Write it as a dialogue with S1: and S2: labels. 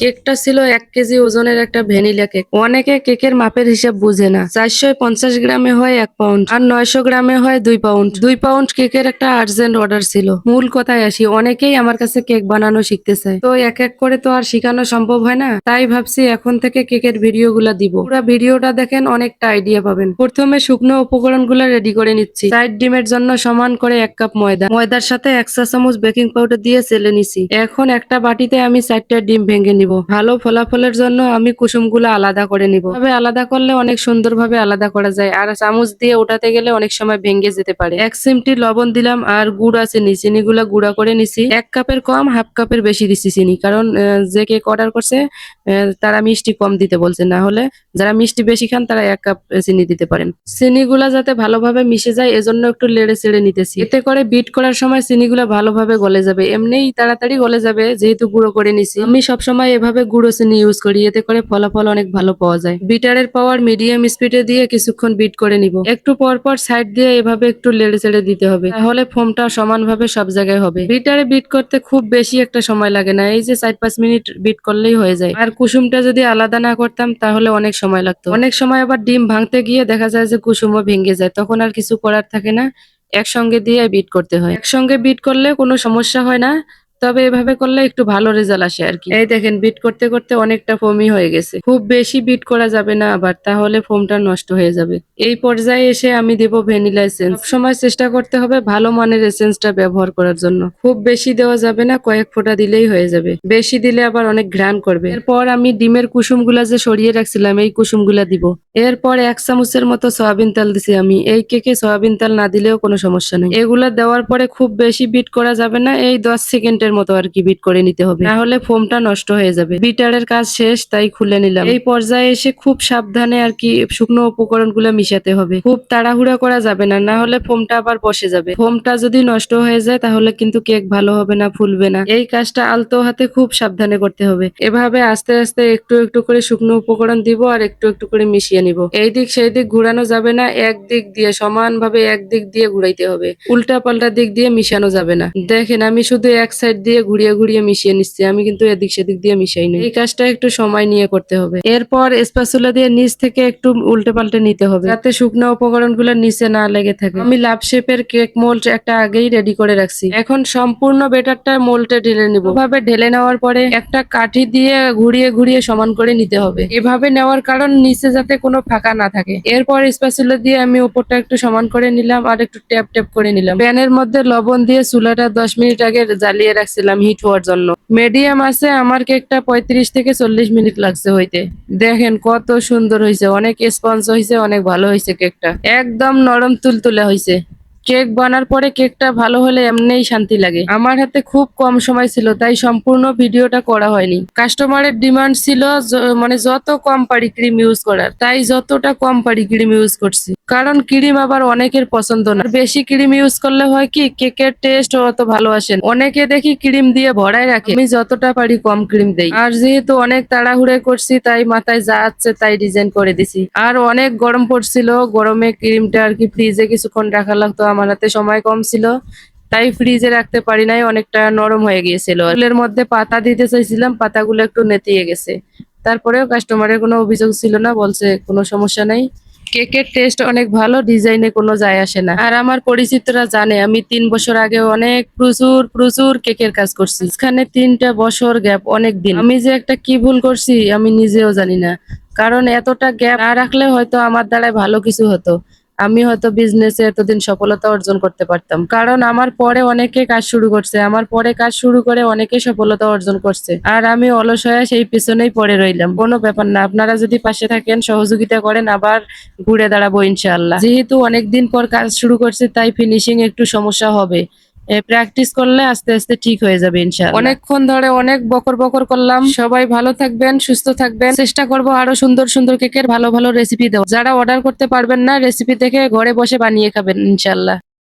S1: কেকটা ছিল 1 কেজি ওজনের একটা ভ্যানিলা কেক। অনেকে কেকের মাপের হিসাব বুঝে না। 450 গ্রামে হয় 1 পাউন্ড আর 900 গ্রামে হয় 2 পাউন্ড। 2 পাউন্ড কেকের একটা আর্জেন্ট অর্ডার ছিল। মূল কথায় আসি, অনেকেই আমার কাছে কেক বানানো শিখতে চায়, তো এক এক করে তো আর শেখানো সম্ভব হয় না। তাই ভাবছি এখন থেকে কেকের ভিডিও গুলা দিব। পুরো ভিডিওটা দেখেন, অনেকটা আইডিয়া পাবেন। প্রথমে শুকনো উপকরণ গুলা রেডি করে নিচ্ছি। 4 ডিমের জন্য সমান করে 1 কাপ ময়দা, ময়দার সাথে 1 চা চামচ বেকিং পাউডার দিয়ে চেলে নিছি। এখন একটা বাটিতে আমি 4টা ডিম ভেঙে নিব। ভালো ফলাফলের জন্য আমি কুসুমগুলো আলাদা করে নিব। তবে আলাদা করলে অনেক সুন্দরভাবে আলাদা করা যায়, আর চামচ দিয়ে ওঠাতে গেলে অনেক সময় ভেঙে যেতে পারে। 1 চিমটি লবণ দিলাম আর গুড় আছে চিনিগুলা গুঁড়া করে নিছি। 1 কাপের কম 1/2 কাপের বেশি দিছি চিনি, কারণ যে কেক অর্ডার করছে তারা মিষ্টি কম দিতে বলছে। না হলে যারা মিষ্টি বেশি খান তারা 1 কাপ চিনি দিতে পারেন। চিনিগুলা যাতে ভালোভাবে মিশে যায় এজন্য একটু লেড়ে চেড়ে নিতেছি। এতে করে বিট করার সময় চিনিগুলা ভালোভাবে গলে যাবে, এমনিই তাড়াতাড়ি গলে যাবে যেহেতু গুঁড়ো করে নিছি। আমি সবসময় এভাবে গুঁড়ো চিনি ইউজ করি, এতে করে ফলাফল অনেক ভালো পাওয়া যায়। বিটারের পাওয়ার মিডিয়াম স্পিডে দিয়ে কিছুক্ষণ বিট করে নিব। একটু পর পর সাইড দিয়ে এভাবে একটু লেড়ে চেড়ে দিতে হবে, তাহলে ফোমটা সমানভাবে সব জায়গায় হবে। বিটারে বিট করতে খুব বেশি একটা সময় লাগে না, এই যে 4-5 মিনিট বিট করলেই হয়ে যায়। আর কুসুমটা যদি আলাদা না করতাম তাহলে অনেক সময় লাগতো। অনেক সময় আবার ডিম ভাঙতে গিয়ে দেখা যায় যে কুসুমও ভেঙে যায়, তখন আর কিছু করার থাকে না, একসঙ্গে দিয়ে বিট করতে হয়। একসঙ্গে বিট করলে কোনো সমস্যা হয় না, তবে এভাবে করলে একটু ভালো রেজাল্ট আসে আর কি। এই দেখেন বিট করতে করতে অনেকটা ফোমই হয়ে গেছে। খুব বেশি বিট করা যাবে না আবার, তাহলে ফোমটা নষ্ট হয়ে যাবে। এই পর্যায়ে এসে আমি দেব ভ্যানিলা এসেন্স। সবসময় চেষ্টা করতে হবে ভালো মানের এসেন্সটা ব্যবহার করার জন্য। খুব বেশি দেওয়া যাবে না, কয়েক ফোঁটা দিলেই হয়ে যাবে। বেশি দিলে আবার অনেক ঘ্রাণ করবে। এরপর আমি ডিমের কুসুমগুলা যে সরিয়ে রাখছিলাম এই কুসুমগুলা দিব। এরপর 1 চামচের মতো সয়াবিন তেল দিছি আমি। এই কেকে সয়াবিন তেল না দিলেও কোনো সমস্যা নেই। এগুলা দেওয়ার পরে খুব বেশি বিট করা যাবে না, এই 10 সেকেন্ডের মতো আর কি বিট করে নিতে হবে, না হলে ফোমটা নষ্ট হয়ে যাবে। বিটারের কাজ শেষ, তাই খুলে নিলাম। এই পর্যায়ে এসে খুব সাবধানে আর কি শুকনো উপকরণগুলো মিশাতে হবে। খুব তাড়াহুড়া করা যাবে না, না হলে ফোমটা আবার বসে যাবে। ফোমটা যদি নষ্ট হয়ে যায় তাহলে কিন্তু কেক ভালো হবে না, ফুলবে না। এই কাজটা আলতো হাতে খুব সাবধানে করতে হবে। এভাবে আস্তে আস্তে একটু একটু করে শুকনো উপকরণ দিব আর একটু একটু করে মিশিয়ে নিব। এই দিক সেই দিক ঘুরানো যাবে না, একদিক দিয়ে সমানভাবে একদিক দিয়ে ঘুরাইতে হবে, উল্টা পাল্টা দিক দিয়ে মিশানো যাবে না। দেখেন আমি শুধু এক সাইড দিয়ে ঘুরিয়ে ঘুরিয়ে মিশিয়ে নিচ্ছি, আমি কিন্তু এদিক সেদিক দিয়ে মিশাই না। এই কাজটা একটু সময় নিয়ে করতে হবে। এরপর স্প্যাচুলা দিয়ে নিচ থেকে একটু উল্টে পাল্টে নিতে হবে, যাতে শুকনো উপকরণ গুলো নিচে না লেগে থাকে। আমি লাভ শেপের কেক মোল্ড একটা আগেই রেডি করে রাখছি। এখন সম্পূর্ণ বেটারটা মোল্ডে ঢেলে নিব। এভাবে ঢেলে নেওয়ার পরে একটা কাঠি দিয়ে ঘুরিয়ে ঘুরিয়ে সমান করে নিতে হবে। এভাবে নেওয়ার কারণ নিচে যাতে কোনো ফাঁকা না থাকে। এরপর স্প্যাচুলা দিয়ে আমি উপরটা একটু সমান করে নিলাম আর একটু ট্যাপ ট্যাপ করে নিলাম। প্যানের মধ্যে লবণ দিয়ে চুলাটা 10 মিনিট আগে জ্বালিয়ে রাখছিলাম হিট হওয়ার জন্য। মিডিয়াম আছে আমার কেকটা 35 থেকে 40 মিনিট লাগছে হইতে। দেখেন কত সুন্দর হয়েছে, অনেক স্পঞ্জ হয়েছে, অনেক ভালো হয়েছে কেকটা, একদম নরম তুলতুলে হয়েছে। কেক বানার পরে কেকটা ভালো হলে এমনিই শান্তি লাগে। আমার হাতে খুব কম সময় ছিল তাই সম্পূর্ণ ভিডিওটা করা হয়নি। কাস্টমারের ডিমান্ড ছিল মানে যত কম পারি ক্রিম ইউজ করার, তাই যতটা কম পারি ক্রিম ইউজ করছি। কারণ ক্রিম আবার অনেকের পছন্দ না, আর বেশি ক্রিম ইউজ করলে হয় কি কেকের টেস্ট অত ভালো আসে না। অনেকে দেখি ক্রিম দিয়ে ভরাই রাখে, আমি যতটা পারি কম ক্রিম দেই। আর যেহেতু অনেক তাড়াহুড়ো করছি তাই মাথায় যা আছে তাই ডিজাইন করে দিছি। আর অনেক গরম পড়ছিল, গরমে ক্রিমটা আর কি ফ্রিজে কিছুক্ষণ রাখা লাগতো, আমার হাতে সময় কম ছিল তাই ফ্রিজে রাখতে পারি নাই, অনেকটা নরম হয়ে গিয়েছিল। ফুলের মধ্যে পাতা দিতে চাইছিলাম, পাতাগুলো একটু নেতিয়ে গেছে। তারপরেও কাস্টমারের কোনো অভিযোগ ছিল না, বলছে কোনো সমস্যা নাই, কেকের টেস্ট অনেক ভালো, ডিজাইনে কোনো যায় আসে না। আর আমার পরিচিতরা জানে আমি 3 বছর আগে অনেক প্রচুর প্রচুর কেকের কাজ করছি। এখানে 3টা বছর গ্যাপ, অনেক দিন। আমি যে একটা কি ভুল করছি আমি নিজেও জানি না, কারণ এতটা গ্যাপ না রাখলে হয়তো আমার দ্বারাই ভালো কিছু হতো, আমি হয়তো বিজনেসে এতদিন সফলতা অর্জন করতে পারতাম। কারণ আমার পরে অনেকে কাজ শুরু করছে, আমার পরে কাজ শুরু করে অনেকে সফলতা অর্জন করছে, আর আমি অলস হয়ে সেই পিছনেই পড়ে রইলাম। কোনো ব্যাপার না, আপনারা যদি পাশে থাকেন সহযোগিতা করেন আবার ঘুরে দাঁড়াবো ইনশাআল্লাহ। যেহেতু অনেকদিন পর কাজ শুরু করছে তাই ফিনিশিং একটু সমস্যা হবে, প্র্যাকটিস করলে আস্তে আস্তে ঠিক হয়ে যাবে ইনশাআল্লাহ। অনেকক্ষণ ধরে অনেক বকর বকর করলাম। সবাই ভালো থাকবেন, সুস্থ থাকবেন। চেষ্টা করব আরো সুন্দর সুন্দর কেকের ভালো ভালো রেসিপি দেওয়া। যারা অর্ডার করতে পারবেন না রেসিপি দেখে ঘরে বসে বানিয়ে খাবেন ইনশাআল্লাহ।